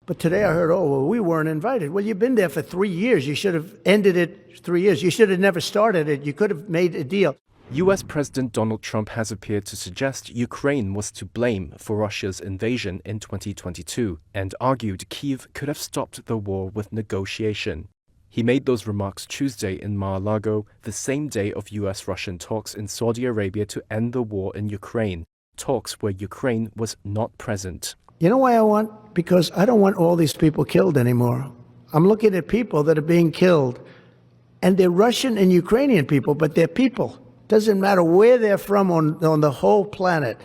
But today I heard, oh, well, we weren't invited. Well, you've been there for 3 years. You should have ended it 3 years. You should have never started it. You could have made a deal. US President Donald Trump has appeared to suggest Ukraine was to blame for Russia's invasion in 2022 and argued Kyiv could have stopped the war with negotiation. He made those remarks Tuesday in Mar-a-Lago, the same day of US-Russian talks in Saudi Arabia to end the war in Ukraine, talks where Ukraine was not present. You know why I want? Because I don't want all these people killed anymore. I'm looking at people that are being killed, and they're Russian and Ukrainian people, but they're people. Doesn't matter where they're from on the whole planet.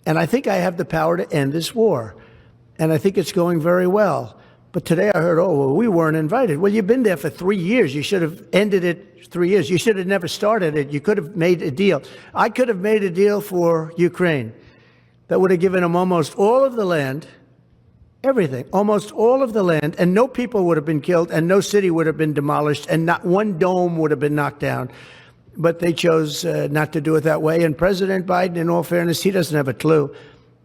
And I think I have the power to end this war. And I think it's going very well. But today I heard, oh, well, we weren't invited. Well, you've been there for 3 years. You should have ended it 3 years. You should have never started it. You could have made a deal. I could have made a deal for Ukraine that would have given them almost all of the land, everything, almost all of the land, and no people would have been killed, and no city would have been demolished, and not one dome would have been knocked down. But they chose not to do it that way. And President Biden, in all fairness, he doesn't have a clue.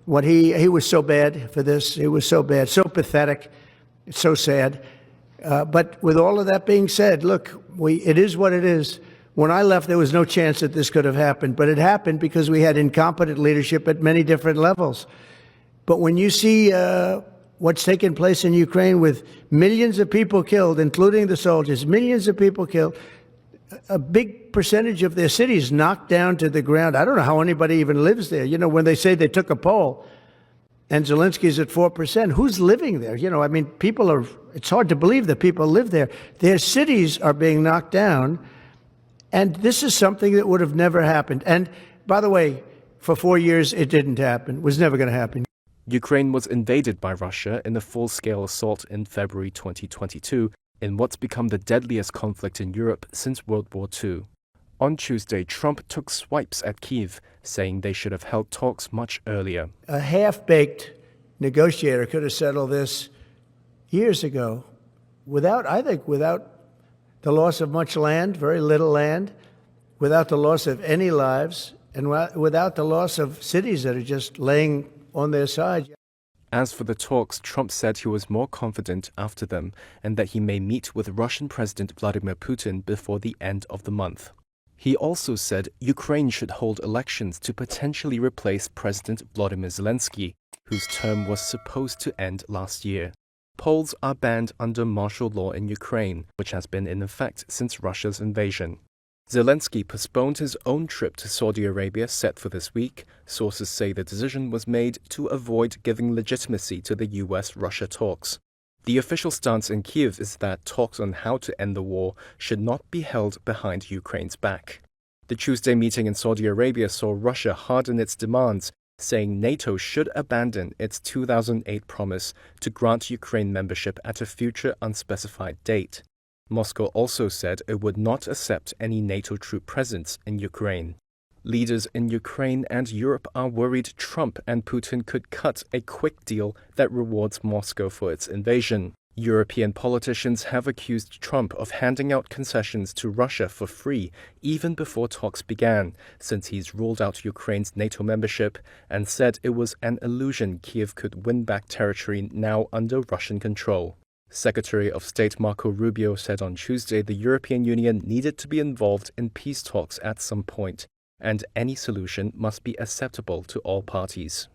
What he was so bad for this. He was so bad, so pathetic, so sad. But with all of that being said, look, it is what it is. When I left, there was no chance that this could have happened. But it happened because we had incompetent leadership at many different levels. But when you see what's taken place in Ukraine with millions of people killed, including the soldiers, millions of people killed, a big percentage of their cities knocked down to the ground. I don't know how anybody even lives there. You know, when they say they took a poll and Zelensky's at 4%, who's living there? You know, I mean, it's hard to believe that people live there. Their cities are being knocked down. And this is something that would have never happened. And by the way, for 4 years, it didn't happen. It was never going to happen. Ukraine was invaded by Russia in a full-scale assault in February 2022 in what's become the deadliest conflict in Europe since World War II. On Tuesday, Trump took swipes at Kyiv, saying they should have held talks much earlier. A half-baked negotiator could have settled this years ago without the loss of much land, very little land, without the loss of any lives, and without the loss of cities that are just laying on their side. As for the talks, Trump said he was more confident after them and that he may meet with Russian President Vladimir Putin before the end of the month. He also said Ukraine should hold elections to potentially replace President Volodymyr Zelensky, whose term was supposed to end last year. Polls are banned under martial law in Ukraine, which has been in effect since Russia's invasion. Zelensky postponed his own trip to Saudi Arabia set for this week. Sources say the decision was made to avoid giving legitimacy to the US-Russia talks. The official stance in Kyiv is that talks on how to end the war should not be held behind Ukraine's back. The Tuesday meeting in Saudi Arabia saw Russia harden its demands, saying NATO should abandon its 2008 promise to grant Ukraine membership at a future unspecified date. Moscow also said it would not accept any NATO troop presence in Ukraine. Leaders in Ukraine and Europe are worried Trump and Putin could cut a quick deal that rewards Moscow for its invasion. European politicians have accused Trump of handing out concessions to Russia for free even before talks began, since he's ruled out Ukraine's NATO membership and said it was an illusion Kyiv could win back territory now under Russian control. Secretary of State Marco Rubio said on Tuesday the European Union needed to be involved in peace talks at some point, and any solution must be acceptable to all parties.